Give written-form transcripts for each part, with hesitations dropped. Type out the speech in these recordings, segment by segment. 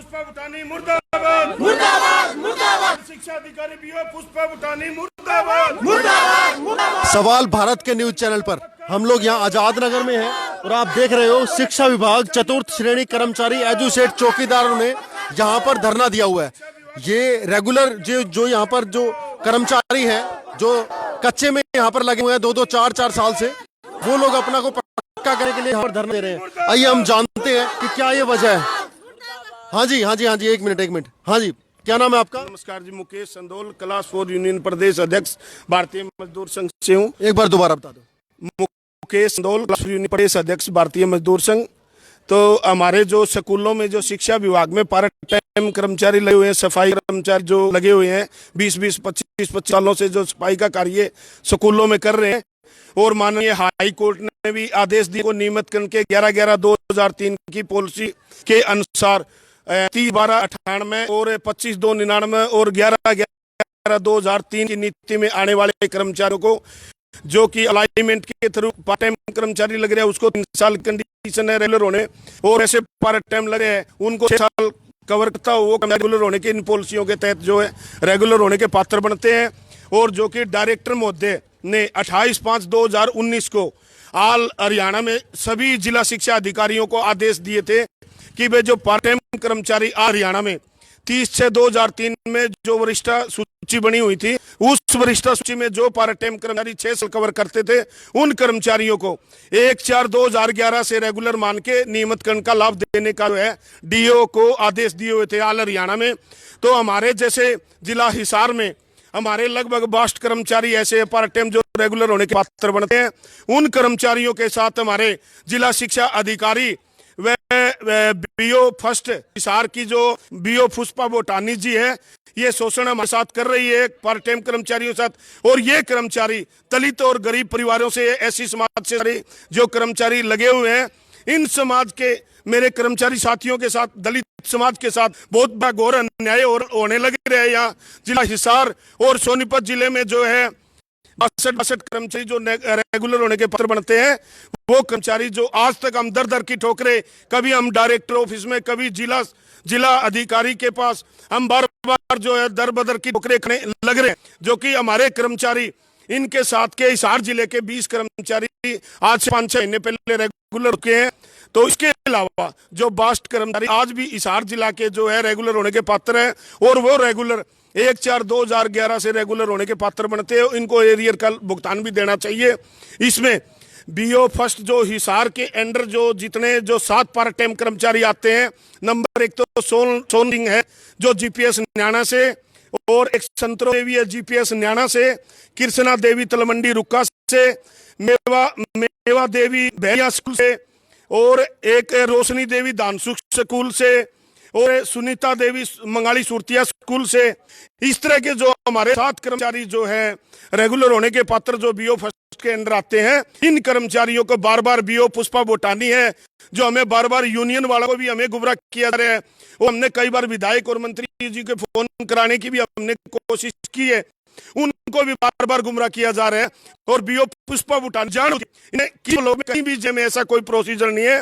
पुष्पा भूटानी मुर्दाबाद मुर्दाबाद मुर्दाबाद। शिक्षा अधिकारी बीओ पुष्पा भूटानी मुर्दाबाद मुर्दाबाद मुर्दाबाद। सवाल भारत के न्यूज चैनल पर हम लोग यहाँ आजाद नगर में हैं और आप देख रहे हो शिक्षा विभाग चतुर्थ श्रेणी कर्मचारी एजुसेट चौकीदारों ने यहाँ पर धरना दिया हुआ है। ये रेगुलर जो यहाँ पर जो कर्मचारी हैं जो कच्चे में यहाँ पर लगे हुए हैं 2-4 साल से, वो लोग अपना को पक्का करने के लिए यहाँ पर धरना दे रहे हैं। आइए हम जानते हैं कि क्या ये वजह है। हाँ जी एक मिनट। हाँ जी, क्या नाम है आपका? नमस्कार जी, मुकेश संदोल, क्लास 4 यूनियन प्रदेश अध्यक्ष भारतीय मजदूर संघ से हूँ। एक बार दोबारा बता दो। मुकेश संदोल, क्लास 4 यूनियन प्रदेश अध्यक्ष भारतीय मजदूर संघ। तो हमारे जो स्कूलों में जो शिक्षा विभाग में पार्ट टाइम कर्मचारी लगे हुए हैं, सफाई कर्मचारी जो लगे हुए हैं 20-25 सालों से जो सफाई का कार्य स्कूलों में कर रहे हैं, और माननीय हाई कोर्ट ने भी आदेश दिए को नियमित करके 11/11/2003 की पॉलिसी के अनुसार 30/12/98 और 25/2/99 और 11/11/2003 की नीति में आने वाले कर्मचारियों को जो कि अलाइनमेंट के थ्रू पार्ट टाइम कर्मचारी लग रहे हैं उसको 3 साल कंडीशन है रेगुलर होने, और ऐसे पार्ट टाइम लग रहे हैं उनको 6 साल कवर करता हो, वो रेगुलर होने के इन पॉलिसियों के तहत जो है रेगुलर होने के पात्र बनते हैं। और जो कि डायरेक्टर महोदय ने 28/5/2019 को ऑल हरियाणा में सभी जिला शिक्षा अधिकारियों को आदेश दिए थे कि वे जो पार्ट टाइम कर्मचारी हरियाणा में 30/6/2003 में जो वरिष्ठ सूची बनी हुई थी, उस वरिष्ठ सूची में जो पार्ट टाइम कर्मचारी 6 साल कवर करते थे, उन कर्मचारियों को 1/4/2011 से रेगुलर मान के नियमितकरण का लाभ देने का जो है डीओ को आदेश दिए हुए थे ऑल हरियाणा में। तो हमारे जैसे जिला हिसार में हमारे लगभग 62 कर्मचारी ऐसे पार्ट टाइम जो रेगुलर होने के पात्र बनते हैं। उन कर्मचारियों के साथ हमारे जिला शिक्षा अधिकारी व बीओ फर्स्ट हिसार की जो बीओ पुष्पा भूटानी जी है, ये शोषण हमारे साथ कर रही है पार्ट टाइम कर्मचारियों के साथ। और ये कर्मचारी दलित और गरीब परिवारों से, ऐसी समाज से जो कर्मचारी लगे हुए हैं, इन समाज के मेरे कर्मचारी साथियों के साथ, दलित समाज के साथ बहुत बड़ा घोर अन्याय होने लगे रहे। यहाँ जिला हिसार और सोनीपत जिले में जो है 62 कर्मचारी जो रेगुलर होने के पात्र बनते हैं, वो कर्मचारी जो आज तक हम दर की ठोकरे, कभी हम डायरेक्टर ऑफिस में, कभी जिला अधिकारी के पास हम बार जो है दर बदर की ठोकरे खाने लग रहे हैं। जो कि हमारे कर्मचारी इनके साथ के हिसार जिले के 20 कर्मचारी आज से 5-6 महीने पहले रेगुलर के हैं। तो इसके अलावा जो 62 कर्मचारी आज भी हिसार जिला के जो है रेगुलर होने के पात्र हैं, और वो रेगुलर 1/4/2011 से रेगुलर होने के पात्र बनते हैं, इनको एरियर का भुगतान भी देना चाहिए। इसमें बीओ फर्स्ट जो हिसार के अंडर जो जितने जो 7 पार्ट टाइम कर्मचारी आते हैं, नंबर 1 तो सोन सिंह है जो जीपीएस न्याणा से, और एक संतरो देवी है जीपीएस न्याणा से, कृष्णा देवी तलमंडी रुक्का से, मेवा देवी भैया स्कूल से, और एक रोशनी देवी दानसुख स्कूल से, और सुनीता देवी मंगाली सुरतिया स्कूल से। इस तरह के जो हमारे 7 कर्मचारी जो है रेगुलर होने के पात्र जो बीओ फर्स्ट के अंदर आते हैं, इन कर्मचारियों को बार बीओ पुष्पा भूटानी है जो हमें बार यूनियन वालों को भी हमें गुमराह किया जा रहा है। वो हमने कई बार विधायक और मंत्री जी के फोन कराने की भी हमने कोशिश की है, उनको भी बार गुमराह किया जा रहा है। और बीओ पुष्पा भूटान जान इन्हें लोग कहीं भी जब ऐसा कोई प्रोसीजर नहीं है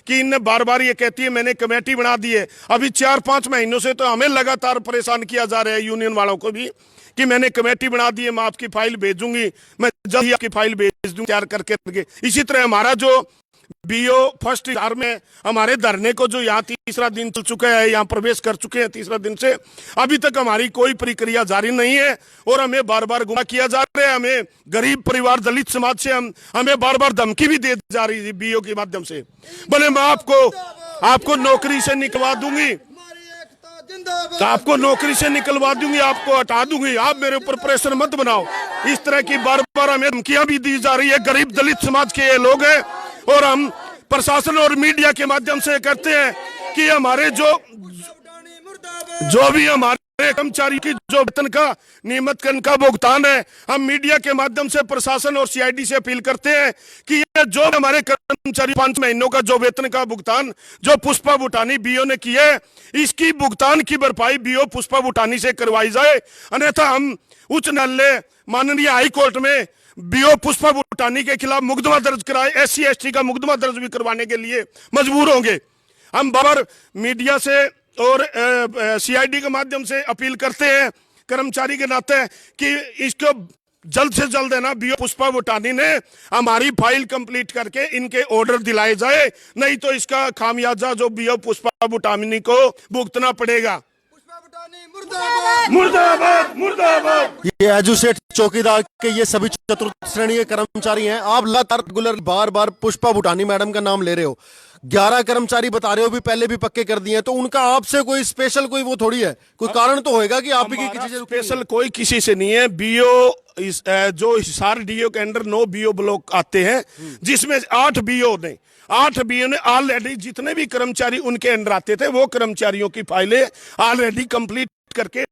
कि इन्हें बार ये कहती है मैंने कमेटी बना दी है। अभी 4-5 महीनों से तो हमें लगातार परेशान किया जा रहा है यूनियन वालों को भी कि मैंने कमेटी बना दी है, मैं आपकी फाइल भेजूंगी, मैं जल्द ही आपकी फाइल भेज दूंगी तैयार करके। इसी तरह हमारा जो बीओ फर्स्ट हिसार में हमारे धरने को जो यहाँ 3रा दिन चल चुका है, यहाँ प्रवेश कर चुके हैं 3रा दिन से, अभी तक हमारी कोई प्रक्रिया जारी नहीं है, और हमें बार गुमराह किया जा रहा है। हमें गरीब परिवार दलित समाज से हमें बार धमकी भी दे जा रही है बीओ के माध्यम से, बोले मैं आपको नौकरी से निकलवा दूंगी, तो आपको नौकरी से निकलवा दूंगी, आपको हटा दूंगी, आप मेरे ऊपर प्रेशर मत बनाओ। इस तरह की बार हमें धमकियां भी दी जा रही है। गरीब दलित समाज के ये लोग हैं, और हम प्रशासन और मीडिया के माध्यम से कहते हैं कि हमारे जो भी हमारे कर्मचारी की जो वेतन का नियमितकरण का भुगतान है, हम मीडिया के माध्यम से प्रशासन और सीआईडी से अपील करते हैं कि ये जो हमारे कर्मचारी 5 महीनों का जो वेतन का भुगतान जो पुष्पा भूटानी बीओ ने किया है, इसकी भुगतान की भरपाई बीओ पुष्पा भूटानी से करवाई जाए। अन्यथा हम उच्च न्यायालय माननीय हाई कोर्ट में बीओ पुष्पा भूटानी के खिलाफ मुकदमा दर्ज कराए, SC ST का मुकदमा दर्ज भी करवाने के लिए मजबूर होंगे। हम बार मीडिया से और सीआईडी के माध्यम से अपील करते हैं कर्मचारी के नाते कि इसको जल्द से जल्द है ना बीओ पुष्पा भूटानी ने हमारी फाइल कंप्लीट करके इनके ऑर्डर दिलाए जाए, नहीं तो इसका खामियाजा जो बीओ पुष्पा भूटानी को भुगतना पड़ेगा। मुर्दाबाद मुर्दाबाद। ये एजुसेट चौकीदार के ये सभी चतुर्थ श्रेणी के कर्मचारी हैं। आप लगातार रेगुलर बार बार पुष्पा भूटानी मैडम का नाम ले रहे हो, 11 कर्मचारी बता रहे हो भी पहले भी पक्के कर दिए हैं, तो उनका आपसे कोई स्पेशल कोई वो थोड़ी है, कोई कारण तो होएगा कि आप ही की किसी से स्पेशल कोई किसी से नहीं है। बीओ जो हिसार डीओ के अंडर 9 बीओ ब्लॉक आते हैं, जिसमें 8 बीओ ने ऑलरेडी जितने भी कर्मचारी उनके अंडर आते थे वो कर्मचारियों की फाइलें ऑलरेडी कंप्लीट करके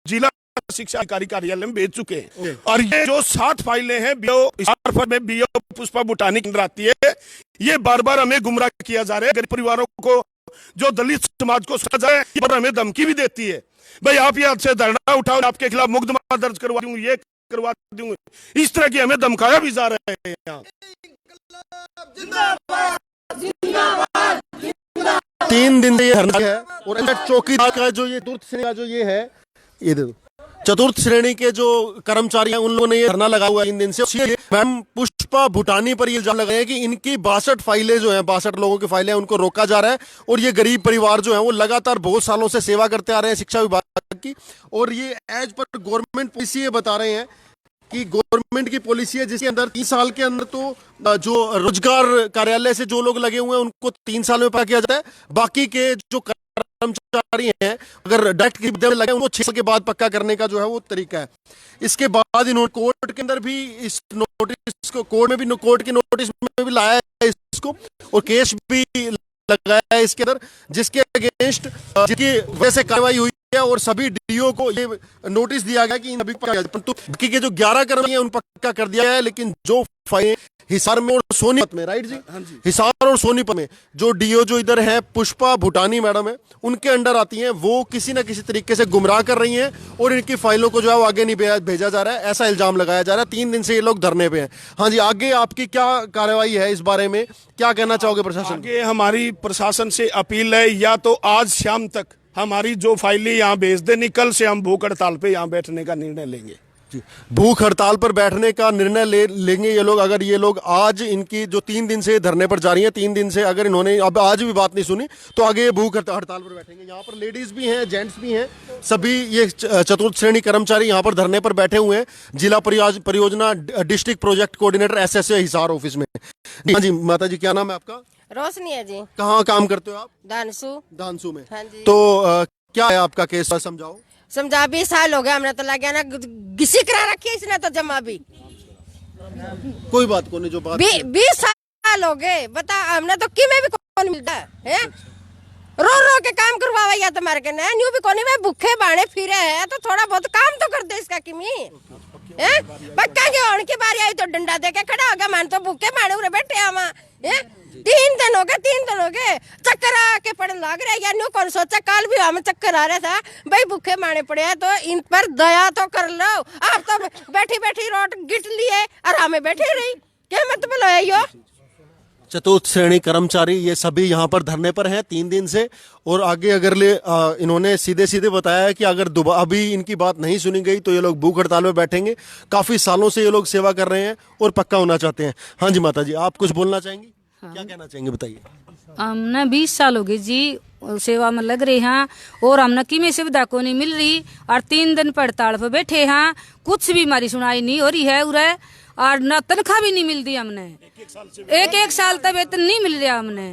जिला शिक्षा अधिकारी कार्यालय में भेज चुके हैं। और ये जो 7 फाइलें हैं बीओ पुष्पा भूटानी के अंदर आती है, ये बार बार हमें गुमराह किया जा रहा है। गरीब परिवारों को, जो दलित समाज को सजा है, ये हमें धमकी भी देती है, भाई आप यहाँ से धरना उठाओ, आपके खिलाफ मुकदमा दर्ज करवा दूंगी, ये करवा दूंगी, इस तरह की हमें धमकाया भी जा रहा है। यहाँ 3 दिन से ये धरना है। और चौकीदार का जो ये चतुर्थ श्रेणी का जो ये है, ये दे दो, चतुर्थ श्रेणी के जो कर्मचारी हैं उन लोगों ने ये धरना लगा हुआ है 3 दिन से। मैम पुष्पा भूटानी पर ये इल्जाम लगाए हैं कि इनकी 62 फाइलें जो हैं, 62 लोगों की फाइलें, उनको रोका जा रहा है। और ये गरीब परिवार जो है वो लगातार बहुत सालों से सेवा करते आ रहे हैं शिक्षा विभाग की, और ये एज पर गवर्नमेंट पॉलिसी ये बता रहे हैं कि गवर्नमेंट की पॉलिसी है जिसके अंदर 3 साल के अंदर तो जो रोजगार कार्यालय से जो लोग लगे हुए हैं उनको 3 साल में पक्का किया जाता है, बाकी के जो कर्मचारी हैं अगर डायरेक्ट की लगे हैं उनको 6 साल के बाद पक्का करने का जो है वो तरीका है। इसके बाद इन्होंने कोर्ट के अंदर भी इस नोटिस को, कोर्ट के नोटिस में भी लाया है इसको, और केस भी लगाया है इसके अंदर, जिसके अगेंस्ट जिसकी वजह से कार्रवाई हुई है। और सभी डीओ को ये नोटिस दिया गया कि इन सभी परंतु बाकी के जो 11 कर्मचारी हैं उन पक्का कर दिया है, लेकिन जो फाइलें हिसार में और सोनीपत में, राइट जी, हिसार और सोनीपत में जो डीओ जो इधर है पुष्पा भूटानी मैडम है उनके अंडर आती हैं, वो किसी ना किसी तरीके से गुमराह कर रही हैं और इनकी फाइलों को जो है वो आगे नहीं भेजा जा रहा है, ऐसा इल्जाम लगाया जा रहा है। 3 दिन से ये लोग धरने पे हैं। हाँ जी, आगे आपकी क्या कार्रवाई है, इस बारे में क्या कहना चाहोगे प्रशासन? आगे हमारी प्रशासन से अपील है, या तो आज शाम तक हमारी जो फाइलें यहाँ भेज देनी, कल से हम भूख हड़ताल पे यहाँ बैठने का निर्णय लेंगे। भूख हड़ताल पर बैठने का निर्णय लेंगे ये लोग। अगर ये लोग आज इनकी जो 3 दिन से धरने पर जा रही हैं, 3 दिन से अगर इन्होंने अब आज भी बात नहीं सुनी तो आगे ये भूख हड़ताल पर बैठेंगे। यहाँ पर लेडीज भी हैं, जेंट्स भी हैं, सभी ये चतुर्थ श्रेणी कर्मचारी यहाँ पर धरने पर बैठे हुए हैं जिला परियोजना district project coordinator SSA Hisar office में। हाँ जी माता जी, क्या नाम है आपका? रोशनी है जी। कहाँ काम करते हो आप? धानसू में। हाँ जी। तो क्या है आपका केस, समझाओ। समझा, 20 साल हो गया, हमने तो लग गया ना, घिसी करा रखी है इसने तो जमा भी। कोई बात को नहीं, जो बात 20 साल हो गए, बता हमने तो किमें भी कौन मिलता है, रो रो के काम करवावा या तुम्हारे के ना न्यू भी कोनी में भूखे बाणे फिरे है, तो थोड़ा बहुत काम तो कर दे इसका किमी है। पक्का के होने की बारी आई तो डंडा दे के खड़ा हो गया, मान तो भूखे बाणे उरे बैठे आवा है। 3 दिन हो गए चक्कर आके पड़े लग रहा है, या न्यू कौन सोचा, कल भी हमें चक्कर आ रहा था, भाई भूखे माने पड़े हैं तो इन पर दया तो कर लो। आप तो बैठी बैठी रोट गिट लिए और हमें बैठे रही, क्या मतलब है यो? चतुर्थ श्रेणी कर्मचारी ये सभी यहाँ पर धरने पर हैं 3 दिन से। और आगे अगर इन्होंने सीधे सीधे बताया है कि अगर अभी इनकी बात नहीं सुनी गई तो ये लोग भूख हड़ताल में बैठेंगे। काफी सालों से ये लोग सेवा कर रहे हैं और पक्का होना चाहते हैं। हाँ जी माता जी, आप कुछ बोलना चाहेंगी? हाँ। क्या कहना चाहेंगे, बताइए। हमने 20 साल हो गए जी सेवा में लग रहे हैं और हमने किमें सुविधा को नहीं मिल रही, और 3 दिन पर हड़ताल पर बैठे हैं, कुछ भी हमारी सुनाई नहीं हो रही है उरे, और न तनख्वाह भी नहीं मिलती हमने। एक साल तक वेतन नहीं मिल रहा हमने।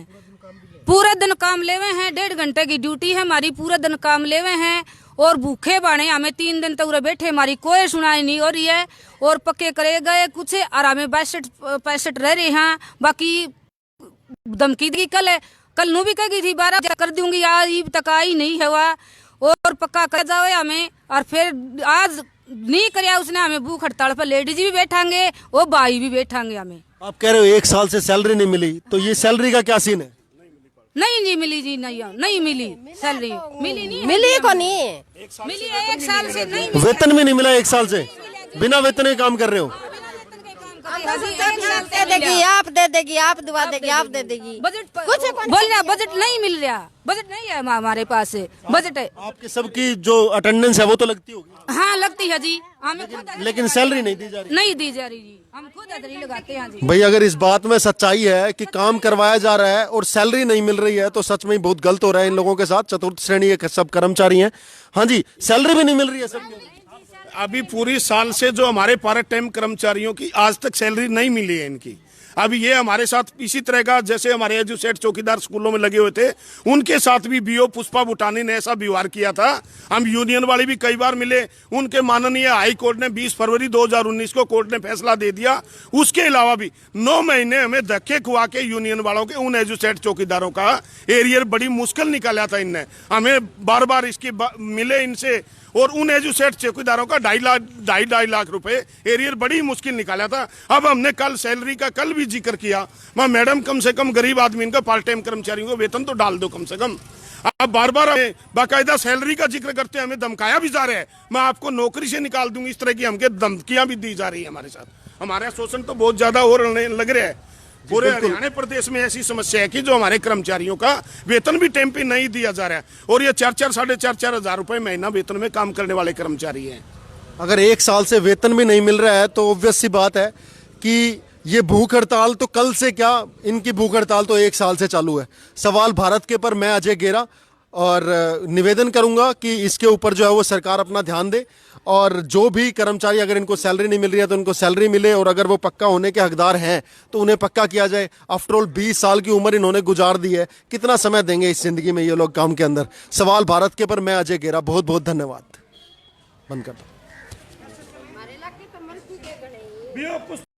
पूरे दिन काम लेवे हैं, 1.5 घंटे की ड्यूटी है हमारी, पूरे दिन काम लेवे हैं और भूखे बाणे हमें 3 दिन तक बैठे, हमारी कोई सुनाई नहीं हो रही है। और पक्के करे गए कुछ और हमें 62-65 रह रहे हैं। बाकी धमकी दी कल नू भी कही थी 12 कर दूंगी, आज तक आई नहीं है वह, और पक्का कर जाओ हमें। और फिर आज नहीं कराया उसने, हमें भूख हड़ताल पर लेडीज भी बैठांगे और भाई भी बैठांगे हमें। आप कह रहे हो 1 साल से सैलरी नहीं मिली, तो ये सैलरी का क्या सीन है? नहीं जी मिली जी, नहीं मिली सैलरी, मिली को नहीं मिली 1 साल से नहीं। वेतन भी नहीं मिला 1 साल से, बिना वेतन के काम कर रहे हो? दे देगी, आप दे देगी, आप दुआ देगी, आप दे देगी। बजट कुछ बोल रहा बजट नहीं मिल रहा, बजट नहीं है हमारे पास। बजट है, आपके सबकी जो अटेंडेंस है वो तो लगती होगी, हाँ लगती है जी, हमें खुद लेकिन सैलरी नहीं दी जा रही। नहीं दी जा रही जी, हम खुद हाजिरी लगाते हैं जी। भाई अगर इस बात में सच्चाई है कि काम करवाया जा रहा है और सैलरी नहीं मिल रही है तो सच में ही बहुत गलत हो रहा है इन लोगों के साथ। चतुर्थ श्रेणी के सब कर्मचारी हैं। हाँ जी, सैलरी भी नहीं मिल रही है सबको। अभी पूरी साल से जो हमारे पार्ट टाइम कर्मचारियों की आज तक सैलरी नहीं मिली है इनकी। अभी ये हमारे साथ इसी तरह का, जैसे हमारे एजुसेट चौकीदार स्कूलों में लगे हुए थे, उनके साथ भी बीओ पुष्पा भूटानी ने ऐसा व्यवहार किया था। हम यूनियन वाले भी कई बार मिले, उनके माननीय हाई कोर्ट ने 20 फरवरी 2019 को कोर्ट ने फैसला दे दिया। उसके अलावा भी 9 महीने हमें धक्के खुआ के यूनियन वालों के उन एजुसेट चौकीदारों का एरियर बड़ी मुश्किल निकाला था इनने। हमें बार बार इसकी मिले इनसे, और उन एजुसेट चौकीदारों का 2.5 लाख रुपए एरियर बड़ी मुश्किल निकाला था। अब हमने कल सैलरी का कल भी जिक्र किया, मैं मैडम कम से कम गरीब आदमी इनका पार्ट टाइम कर्मचारियों को वेतन तो डाल दो कम से कम। अब बार बार हमें बाकायदा सैलरी का जिक्र करते हैं, हमें धमकाया भी जा रहा है, मैं आपको नौकरी से निकाल दूंगी, इस तरह की हमके धमकियां भी दी जा रही है हमारे साथ। हमारा शोषण तो बहुत ज्यादा हो लग रहा है। पूरे हरियाणा प्रदेश में ऐसी समस्या है कि जो हमारे कर्मचारियों का वेतन भी टाइम पे नहीं दिया जा रहा है, और ये 4-4 साढ़े 4 हजार रुपए महीना वेतन में काम करने वाले कर्मचारी हैं। अगर 1 साल से वेतन भी नहीं मिल रहा है तो ऑब्वियस सी बात है कि ये भूख हड़ताल तो कल से क्या, इनकी भूख हड़ताल तो 1 साल से चालू है। सवाल भारत के पर मैं अजय गेरा, और निवेदन करूंगा कि इसके ऊपर जो है वो सरकार अपना ध्यान दे, और जो भी कर्मचारी अगर इनको सैलरी नहीं मिल रही है तो उनको सैलरी मिले, और अगर वो पक्का होने के हकदार हैं तो उन्हें पक्का किया जाए। आफ्टर ऑल 20 साल की उम्र इन्होंने गुजार दी है, कितना समय देंगे इस जिंदगी में ये लोग काम के अंदर। सवाल भारत के पर मैं अजय गेरा, बहुत बहुत धन्यवाद। बंद कर दो।